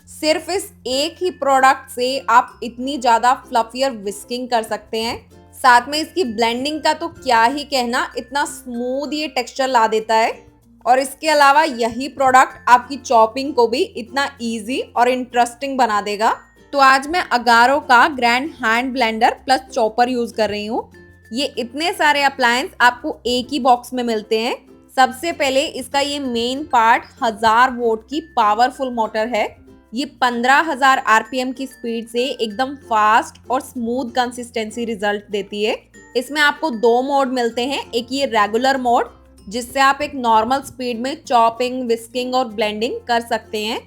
सिर्फ इस एक ही प्रोडक्ट से आप इतनी ज़्यादा फ्लफियर विस्किंग कर सकते हैं। साथ में इसकी ब्लेंडिंग का तो क्या ही कहना, इतना स्मूथ ये टेक्सचर ला देता है। और इसके अलावा यही प्रोडक्ट आपकी चॉपिंग को भी इतना इजी और इंटरेस्टिंग बना देगा। तो आज मैं अगारो का grand hand blender plus chopper use कर रही हूँ। ये इतने सारे अप्लायंस आपको एक ही बॉक्स में मिलते हैं। सबसे पहले इसका ये मेन पार्ट 1000 वोल्ट की पावरफुल मोटर है। ये 15,000 आरपीएम की स्पीड से एकदम फास्ट और स्मूथ कंसिस्टेंसी रिजल्ट देती है। इसमें आपको दो मोड मिलते हैं, एक ये रेगुलर मोड जिससे आप एक नॉर्मल स्पीड में चॉपिंग, विस्किंग और ब्लेंडिंग कर सकते हैं,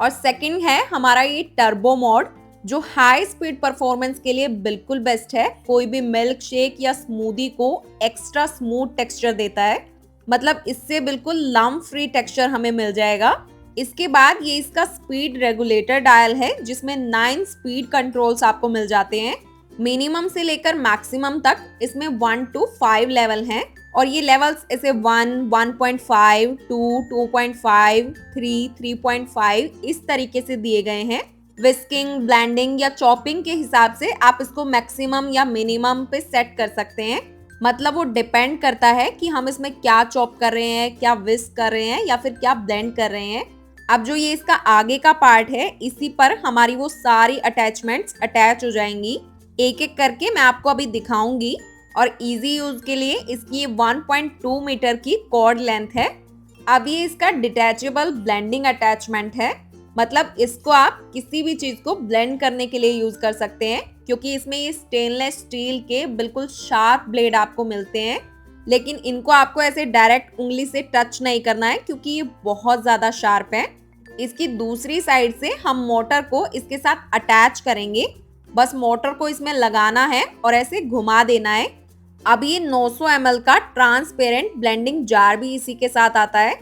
और सेकंड है हमारा ये टर्बो मोड जो हाई स्पीड परफॉर्मेंस के लिए बिल्कुल बेस्ट है। कोई भी मिल्क शेक या स्मूदी को एक्स्ट्रा स्मूथ टेक्सचर देता है, मतलब इससे बिल्कुल लम्प फ्री टेक्सचर हमें मिल जाएगा। इसके बाद ये इसका स्पीड रेगुलेटर डायल है जिसमें 9 स्पीड कंट्रोल्स आपको मिल जाते हैं। मिनिमम से लेकर मैक्सिमम तक इसमें 1 to 5 लेवल हैं, और ये लेवल्स ऐसे 1, 1.5, 2, 2.5, 3, 3.5 इस तरीके से दिए गए हैं। विस्किंग, ब्लेंडिंग या चॉपिंग के हिसाब से आप इसको मैक्सिमम या मिनिमम पे सेट कर सकते हैं। मतलब वो डिपेंड करता है कि हम इसमें क्या चॉप कर रहे हैं, क्या विस्क कर रहे हैं या फिर क्या ब्लेंड कर रहे हैं। अब जो ये इसका आगे का पार्ट है, इसी पर हमारी वो सारी अटैचमेंट्स अटैच हो जाएंगी। एक एक करके मैं आपको अभी दिखाऊंगी, और इजी यूज के लिए इसकी 1.2 मीटर की कॉर्ड लेंथ है। अब ये इसका डिटैचेबल ब्लेंडिंग अटैचमेंट है, मतलब इसको आप किसी भी चीज को ब्लेंड करने के लिए यूज कर सकते हैं, क्योंकि इसमें ये स्टेनलेस स्टील के बिल्कुल शार्प ब्लेड आपको मिलते हैं। लेकिन इनको आपको ऐसे डायरेक्ट उंगली से टच नहीं करना है क्योंकि ये बहुत ज्यादा शार्प है। इसकी दूसरी साइड से हम मोटर को इसके साथ अटैच करेंगे। बस मोटर को इसमें लगाना है और ऐसे घुमा देना है। अब ये 900 ml का ट्रांसपेरेंट ब्लेंडिंग जार भी इसी के साथ आता है।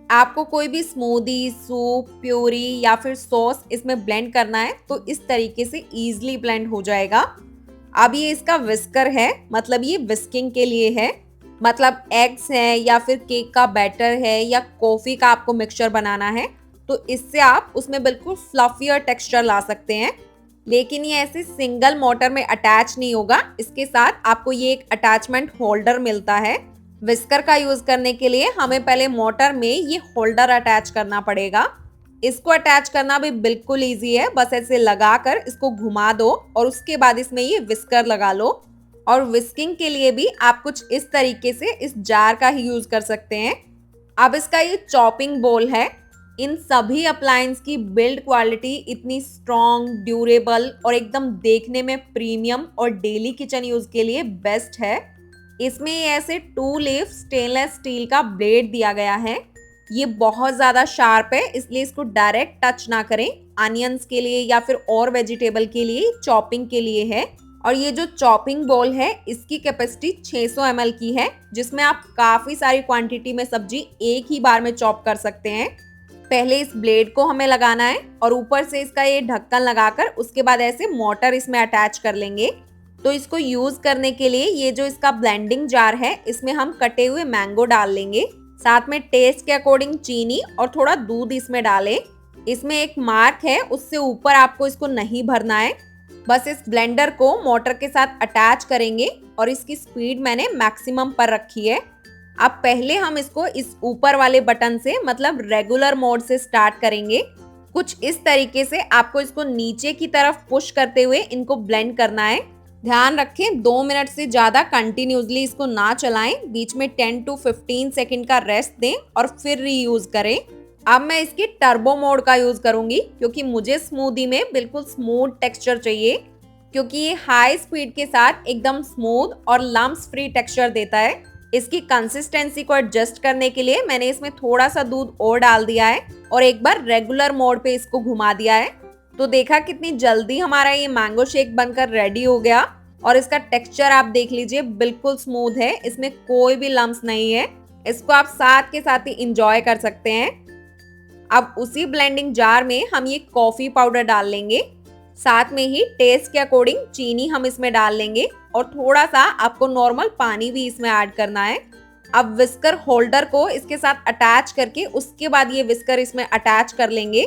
आपको कोई भी स्मूदी, सूप, प्यूरी या फिर सॉस इसमें ब्लेंड करना है तो इस तरीके से इजीली ब्लेंड हो जाएगा। अब ये इसका विस्कर है, मतलब ये विस्किंग के लिए है। मतलब एग्स है या फिर केक का बैटर है या कॉफी का आपको मिक्सचर बनाना है तो इससे आप उसमें बिल्कुल फ्लफियर टेक्सचर ला सकते हैं। लेकिन ये ऐसे सिंगल मोटर में अटैच नहीं होगा, इसके साथ आपको ये एक अटैचमेंट होल्डर मिलता है। विस्कर का यूज करने के लिए हमें पहले मोटर में ये होल्डर अटैच करना पड़ेगा। इसको अटैच करना भी बिल्कुल इजी है, बस ऐसे लगाकर इसको घुमा दो और उसके बाद इसमें ये विस्कर लगा लो। और विस्किंग के लिए भी आप कुछ इस तरीके से इस जार का ही यूज कर सकते हैं। अब इसका ये चॉपिंग बोल है। इन सभी अप्लायंस की बिल्ड क्वालिटी इतनी स्ट्रॉन्ग, ड्यूरेबल और एकदम देखने में प्रीमियम और डेली किचन यूज के लिए बेस्ट है। इसमें ये ऐसे 2 लीफ स्टेनलेस स्टील का ब्लेड दिया गया है। ये बहुत ज्यादा शार्प है, इसलिए इसको डायरेक्ट टच ना करें। अनियंस के लिए या फिर और वेजिटेबल के लिए चॉपिंग के लिए है। और ये जो चॉपिंग बोल है इसकी कैपेसिटी 600 ml की है, जिसमें आप काफी सारी क्वांटिटी में सब्जी एक ही बार में चॉप कर सकते हैं। पहले इस ब्लेड को हमें लगाना है और ऊपर से इसका ये ढक्कन लगाकर उसके बाद ऐसे मोटर इसमें अटैच कर लेंगे। तो इसको यूज करने के लिए ये जो इसका ब्लेंडिंग जार है इसमें हम कटे हुए मैंगो डाल लेंगे। साथ में टेस्ट के अकॉर्डिंग चीनी और थोड़ा दूध इसमें डालें। इसमें एक मार्क है, उससे ऊपर आपको इसको नहीं भरना है। बस इस ब्लेंडर को मोटर के साथ अटैच करेंगे और इसकी स्पीड मैंने मैक्सिमम पर रखी है। अब पहले हम इसको इस ऊपर वाले बटन से, मतलब रेगुलर मोड से स्टार्ट करेंगे। कुछ इस तरीके से आपको इसको नीचे की तरफ पुश करते हुए इनको ब्लेंड करना है। ध्यान रखें 2 मिनट से ज्यादा कंटिन्यूसली इसको ना चलाएं, बीच में 10 to 15 सेकंड का रेस्ट दें और फिर रीयूज करें। अब मैं इसकी टर्बो मोड का यूज करूंगी क्योंकि मुझे स्मूदी में बिल्कुल स्मूथ टेक्सचर चाहिए, क्योंकि ये हाई स्पीड के साथ एकदम स्मूथ और लम्प्स फ्री टेक्सचर देता है। इसकी कंसिस्टेंसी को एडजस्ट करने के लिए मैंने इसमें थोड़ा सा दूध और डाल दिया है और एक बार रेगुलर मोड पे इसको घुमा दिया है। तो देखा कितनी जल्दी हमारा ये मैंगो शेक बनकर रेडी हो गया। और इसका टेक्सचर आप देख लीजिए, बिल्कुल स्मूथ है, इसमें कोई भी लम्प्स नहीं है। इसको आप साथ के साथ ही इंजॉय कर सकते हैं। अब उसी ब्लेंडिंग जार में हम ये कॉफी पाउडर डाल लेंगे। साथ में ही टेस्ट के अकॉर्डिंग चीनी हम इसमें डाल लेंगे और थोड़ा सा आपको नॉर्मल पानी भी इसमें ऐड करना है। अब विस्कर होल्डर को इसके साथ अटैच करके उसके बाद ये विस्कर इसमें अटैच कर लेंगे।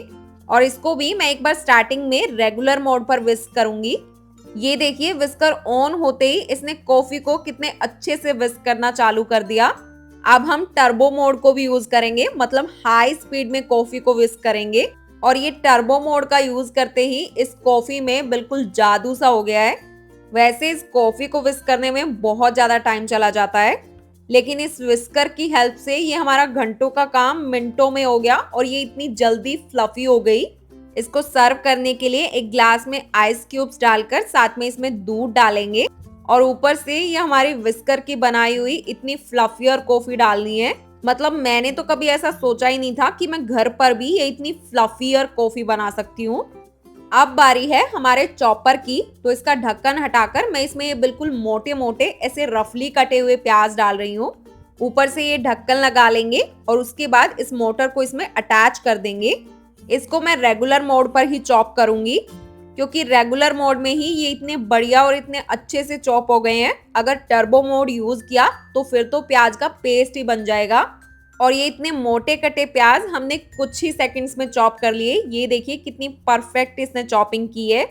और इसको भी मैं एक बार स्टार्टिंग में रेगुलर मोड पर विस्क करूंगी। ये देखिए विस्कर ऑन होते ही इसने कॉफी को कितने अच्छे से विस्क करना चालू कर दिया। अब हम टर्बो मोड को भी यूज करेंगे, मतलब हाई स्पीड में कॉफी को विस्क करेंगे। और ये टर्बो मोड का यूज करते ही इस कॉफी में बिल्कुल जादू सा हो गया है। वैसे इस कॉफी को विस्क करने में बहुत ज्यादा टाइम चला जाता है, लेकिन इस विस्कर की हेल्प से ये हमारा घंटों का काम मिनटों में हो गया और ये इतनी जल्दी फ्लफी हो गई। इसको सर्व करने के लिए एक ग्लास में आइस क्यूब्स डालकर साथ में इसमें दूध डालेंगे और ऊपर से ये हमारी विस्कर की बनाई हुई इतनी फ्लफी और कॉफी डालनी है। मतलब मैंने तो कभी ऐसा सोचा ही नहीं था कि मैं घर पर भी ये इतनी फ्लफी और कॉफी बना सकती हूँ। अब बारी है हमारे चॉपर की, तो इसका ढक्कन हटाकर मैं इसमें ये बिल्कुल मोटे मोटे ऐसे रफली कटे हुए प्याज डाल रही हूँ। ऊपर से ये ढक्कन लगा लेंगे और उसके बाद इस मोटर को इसमें अटैच कर देंगे। इसको मैं रेगुलर मोड पर ही चॉप करूंगी, क्योंकि रेगुलर मोड में ही ये इतने बढ़िया और इतने अच्छे से चॉप हो गए हैं। अगर टर्बो मोड यूज किया तो फिर तो प्याज का पेस्ट ही बन जाएगा। और ये इतने मोटे कटे प्याज हमने कुछ ही सेकंड्स में चॉप कर लिए। ये देखिए कितनी परफेक्ट इसने चॉपिंग की है।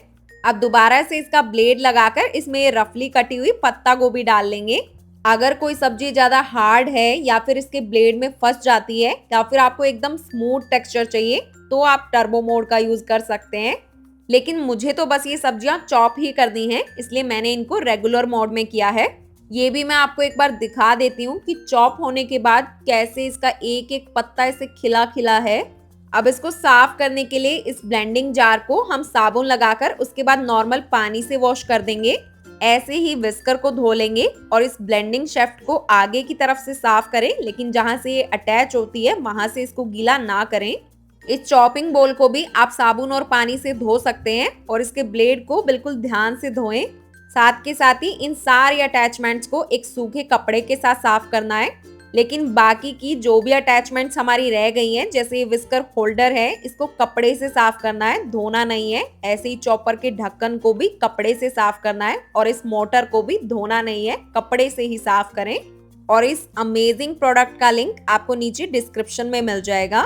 अब दोबारा से इसका ब्लेड लगाकर इसमें ये रफली कटी हुई पत्ता गोभी डाल लेंगे। अगर कोई सब्जी ज्यादा हार्ड है या फिर इसके ब्लेड में फंस जाती है या फिर आपको एकदम स्मूथ टेक्सचर चाहिए तो आप टर्बो मोड का यूज कर सकते हैं। लेकिन मुझे तो बस ये सब्जियां चॉप ही करनी है, इसलिए मैंने इनको रेगुलर मोड में किया है। ये भी मैं आपको एक बार दिखा देती हूँ कि चॉप होने के बाद कैसे इसका एक एक पत्ता ऐसे खिला खिला है। अब इसको साफ करने के लिए इस ब्लेंडिंग जार को हम साबुन लगाकर उसके बाद नॉर्मल पानी से वॉश कर देंगे। ऐसे ही विस्कर को धो लेंगे और इस ब्लेंडिंग शेफ्ट को आगे की तरफ से साफ करें, लेकिन जहां से ये अटैच होती है वहां से इसको गीला ना करें। इस चॉपिंग बोल को भी आप साबुन और पानी से धो सकते हैं और इसके ब्लेड को बिल्कुल ध्यान से धोएं। साथ के साथ ही इन सारी अटैचमेंट्स को एक सूखे कपड़े के साथ साफ करना है। लेकिन बाकी की जो भी अटैचमेंट्स हमारी रह गई हैं, जैसे ये विस्कर होल्डर है, इसको कपड़े से साफ करना है, धोना नहीं है। ऐसे ही चॉपर के ढक्कन को भी कपड़े से साफ करना है और इस मोटर को भी धोना नहीं है, कपड़े से ही साफ करें। और इस अमेजिंग प्रोडक्ट का लिंक आपको नीचे डिस्क्रिप्शन में मिल जाएगा।